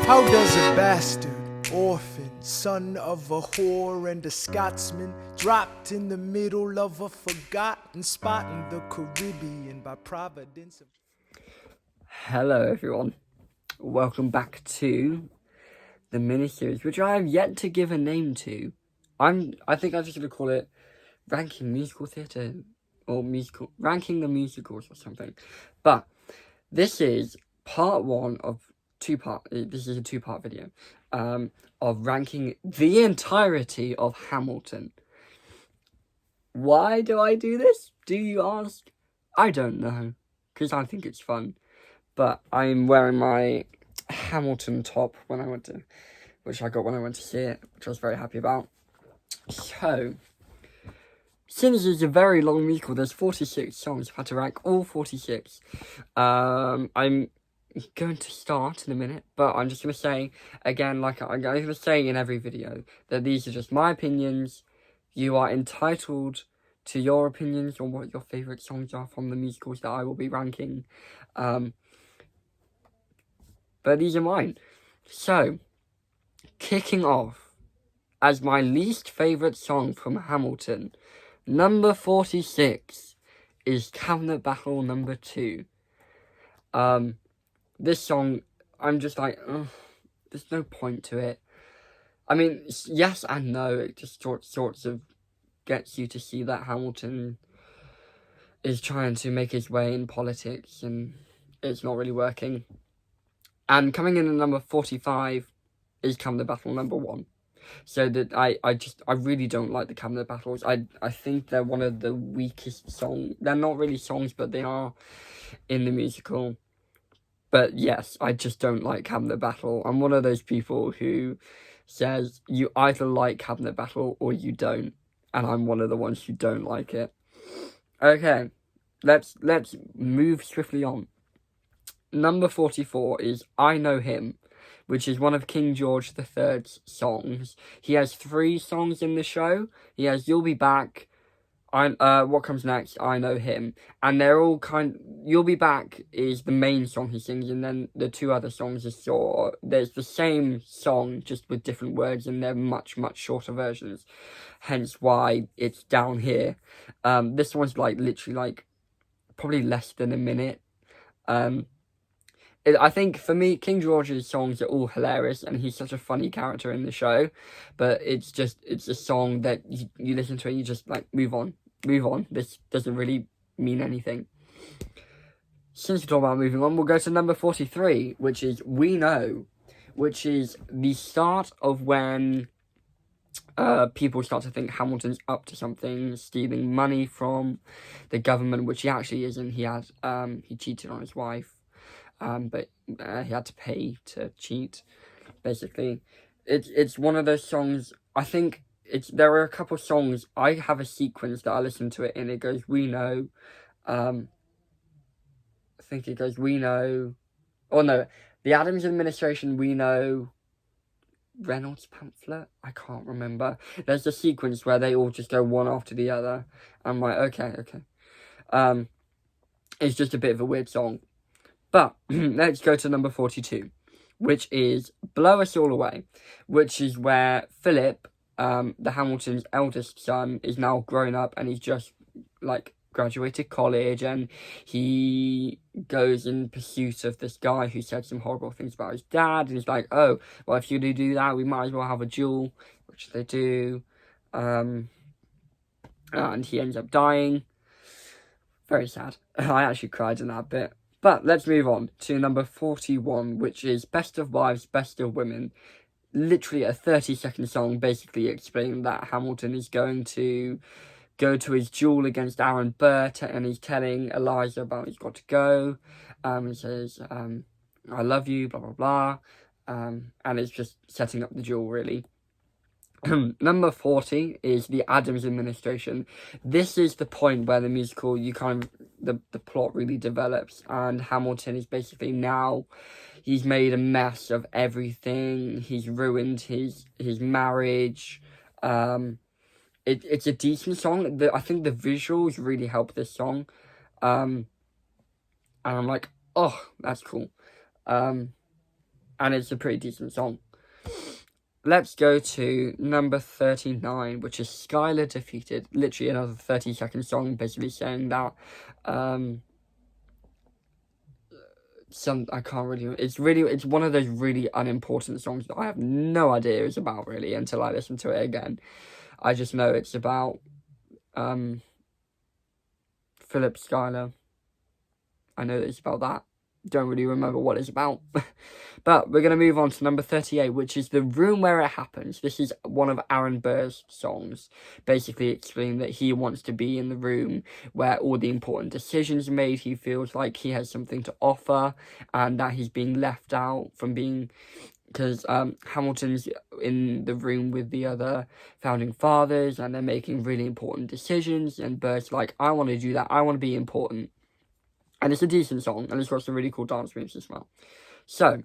How does a bastard, orphan, son of a whore and a Scotsman, dropped in the middle of a forgotten spot in the Caribbean by providence of... Hello everyone, welcome back to the miniseries, which I have yet to give a name to. I think I'm just going to call it Ranking Musical Theatre, or Ranking the Musicals or something. But this is part one of this is a two-part video, of ranking the entirety of Hamilton. Why do I do this, do you ask? I don't know, because I think it's fun. But I'm wearing my Hamilton top which I got when I went to see it, which I was very happy about. So, since it's a very long musical, there's 46 songs. I've had to rank all 46. I'm going to start in a minute, but I'm just going to say, again, like I'm going to say in every video, that these are just my opinions. You are entitled to your opinions on what your favourite songs are from the musicals that I will be ranking. But these are mine. So, kicking off, as my least favourite song from Hamilton, number 46 is Cabinet Battle number 2. This song, I'm just like, there's no point to it. I mean, yes and no, it just sorts of gets you to see that Hamilton is trying to make his way in politics, and it's not really working. And coming in at number 45 is Cabinet Battle number 1. So that I really don't like the Cabinet Battles. I think they're one of the weakest songs. They're not really songs, but they are in the musical. But yes, I just don't like Cabinet Battle. I'm one of those people who says you either like Cabinet Battle or you don't. And I'm one of the ones who don't like it. Okay, let's move swiftly on. Number 44 is I Know Him, which is one of King George III's songs. He has 3 songs in the show. He has You'll Be Back, What Comes Next, I Know Him. And they're all You'll Be Back is the main song he sings, and then the 2 other songs there's the same song, just with different words, and they're much, much shorter versions. Hence why it's down here. This one's literally probably less than a minute. I think, for me, King George's songs are all hilarious, and he's such a funny character in the show, but it's a song that you listen to it, and you just, move on, this doesn't really mean anything. Since we're talking about moving on, we'll go to number 43, which is We Know, which is the start of when people start to think Hamilton's up to something, stealing money from the government, which he actually isn't. He cheated on his wife. But he had to pay to cheat, basically. It's one of those songs, I think there are a couple songs, I have a sequence that I listen to it in, it goes, We Know, I think it goes, We Know, The Adams Administration, We Know, Reynolds Pamphlet, I can't remember. There's a sequence where they all just go one after the other. I'm like, okay. It's just a bit of a weird song. But let's go to number 42, which is Blow Us All Away, which is where Philip, the Hamilton's eldest son, is now grown up, and he's just, graduated college, and he goes in pursuit of this guy who said some horrible things about his dad, and he's like, oh, well, if you do that, we might as well have a duel, which they do, and he ends up dying. Very sad. I actually cried in that bit. But let's move on to number 41, which is Best of Wives, Best of Women. Literally a 30-second song basically explaining that Hamilton is going to go to his duel against Aaron Burr, and he's telling Eliza about he's got to go. He says, I love you, blah, blah, blah. And it's just setting up the duel, really. Number 40 is the Adams Administration. This is the point where the musical, the plot really develops, and Hamilton is basically now, he's made a mess of everything. He's ruined his marriage. It's a decent song. I think the visuals really help this song. And I'm like, oh, that's cool. and it's a pretty decent song. Let's go to number 39, which is Skylar Defeated. Literally another 30-second song, basically saying that, I can't really, it's one of those really unimportant songs that I have no idea it's about, really, until I listen to it again. I just know it's about, Philip Schuyler. I know that it's about that. Don't really remember what it's about. But we're going to move on to number 38, which is The Room Where It Happens. This is one of Aaron Burr's songs, basically explaining that he wants to be in the room where all the important decisions are made. He feels like he has something to offer, and that he's being left out from being... Because Hamilton's in the room with the other founding fathers, and they're making really important decisions, and Burr's like, I want to do that, I want to be important. And it's a decent song, and it's got some really cool dance moves as well. So,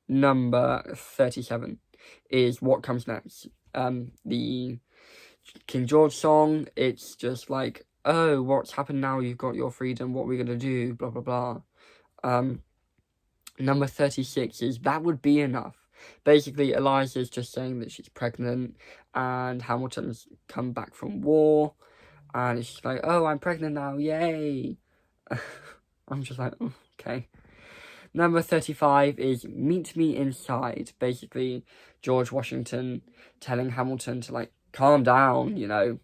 number 37 is What Comes Next. The King George song, it's just like, oh, what's happened now? You've got your freedom, what are we going to do? Blah, blah, blah. Number 36 is That Would Be Enough. Basically, Eliza's just saying that she's pregnant, and Hamilton's come back from war, and it's just like, oh, I'm pregnant now, yay! I'm just like, oh, okay. Number 35 is Meet Me Inside. Basically, George Washington telling Hamilton to, like, calm down, you know.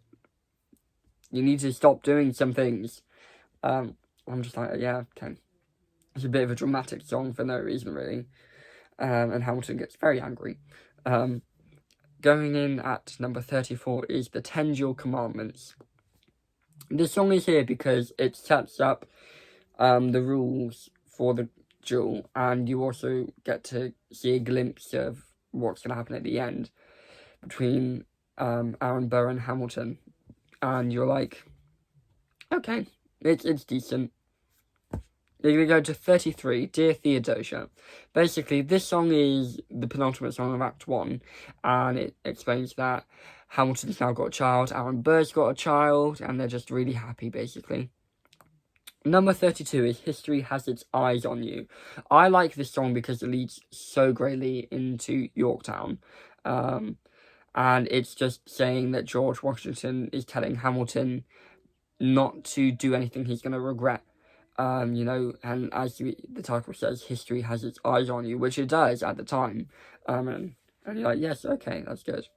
You need to stop doing some things. I'm just like, yeah, okay. It's a bit of a dramatic song for no reason, really. And Hamilton gets very angry. Going in at number 34 is The 10 Duel Commandments. This song is here because it sets up the rules for the duel, and you also get to see a glimpse of what's going to happen at the end between Aaron Burr and Hamilton, and you're like, okay, it's decent. You're going to go to 33, Dear Theodosia. Basically, this song is the penultimate song of Act 1, and it explains that Hamilton's now got a child, Aaron Burr's got a child, and they're just really happy, basically. Number 32 is History Has Its Eyes on You. I like this song because it leads so greatly into Yorktown. And it's just saying that George Washington is telling Hamilton not to do anything he's going to regret. You know, and as the title says, history has its eyes on you, which it does at the time. And you're like, yes, okay, that's good.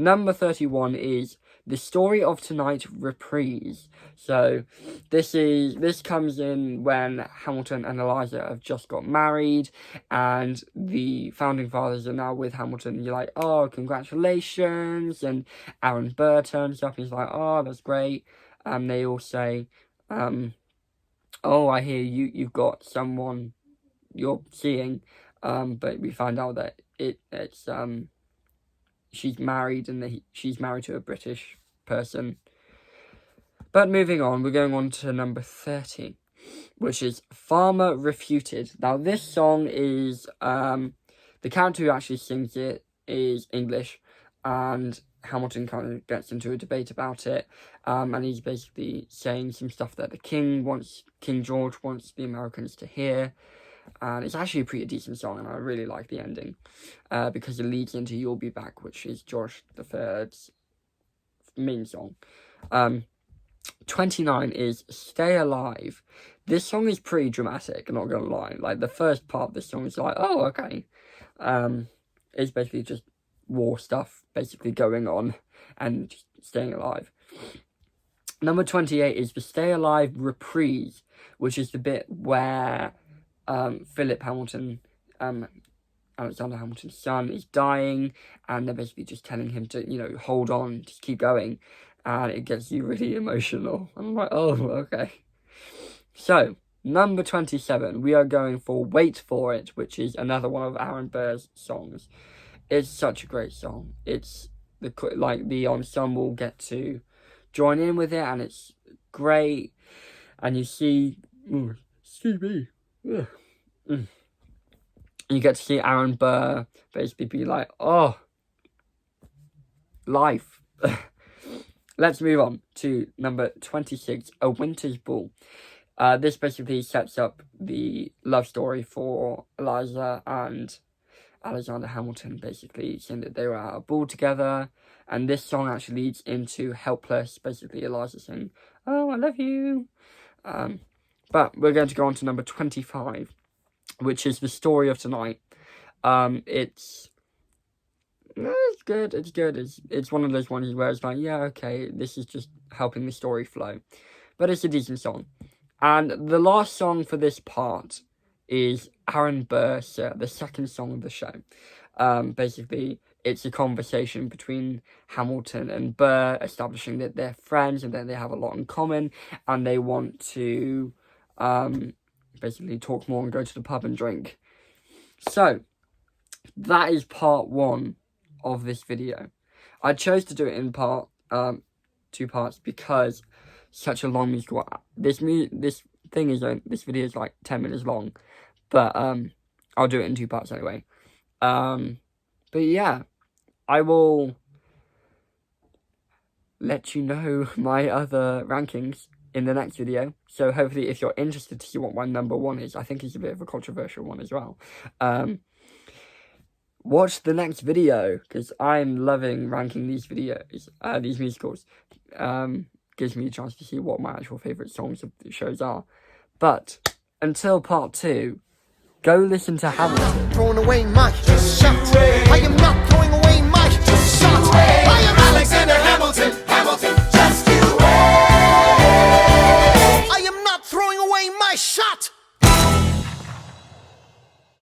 Number 31 is The Story of Tonight Reprise. So this comes in when Hamilton and Eliza have just got married, and the founding fathers are now with Hamilton. You're like, oh, congratulations. And Aaron Burr turns up and he's like, oh, that's great. And they all say, oh, I hear you've got someone you're seeing. But we find out that it's she's married, and she's married to a British person. But moving on, we're going on to number 30, which is Farmer Refuted. Now, this song is, the character who actually sings it is English, and Hamilton kind of gets into a debate about it, and he's basically saying some stuff that King George wants the Americans to hear. And it's actually a pretty decent song, and I really like the ending, because it leads into You'll Be Back, which is George III's main song. 29 is Stay Alive. This song is pretty dramatic, I'm not gonna lie. Like, the first part of this song is like, oh, okay. It's basically just war stuff basically going on, and just staying alive. Number 28 is the Stay Alive Reprise, which is the bit where Philip Hamilton, Alexander Hamilton's son, is dying, and they're basically just telling him to, you know, hold on, just keep going, and it gets you really emotional. I'm like, oh, okay. So, number 27, we are going for Wait For It, which is another one of Aaron Burr's songs. It's such a great song. It's, the ensemble get to join in with it, and it's great, and you see, excuse me, you get to see Aaron Burr basically be like, oh, life. Let's move on to number 26, A Winter's Ball. This basically sets up the love story for Eliza and Alexander Hamilton basically saying that they were at a ball together. And this song actually leads into Helpless, basically Eliza saying, "Oh, I love you." But we're going to go on to number 25, which is The Story of Tonight. It's good. It's one of those ones where it's like, yeah, okay, this is just helping the story flow. But it's a decent song. And the last song for this part is Aaron Burr, the second song of the show. Basically, it's a conversation between Hamilton and Burr, establishing that they're friends and that they have a lot in common, and they want to basically talk more and go to the pub and drink. So, that is part 1 of this video. I chose to do it in 2 parts because such a long musical. This video is like 10 minutes long, but I'll do it in 2 parts anyway. But yeah, I will let you know my other rankings in the next video. So hopefully, if you're interested to see what my number 1 is, I think it's a bit of a controversial one as well. Watch the next video, because I'm loving ranking these videos, these musicals. Gives me a chance to see what my actual favourite songs of the shows are. But until part 2, go listen to Hamilton. Throwing away my shot. I am not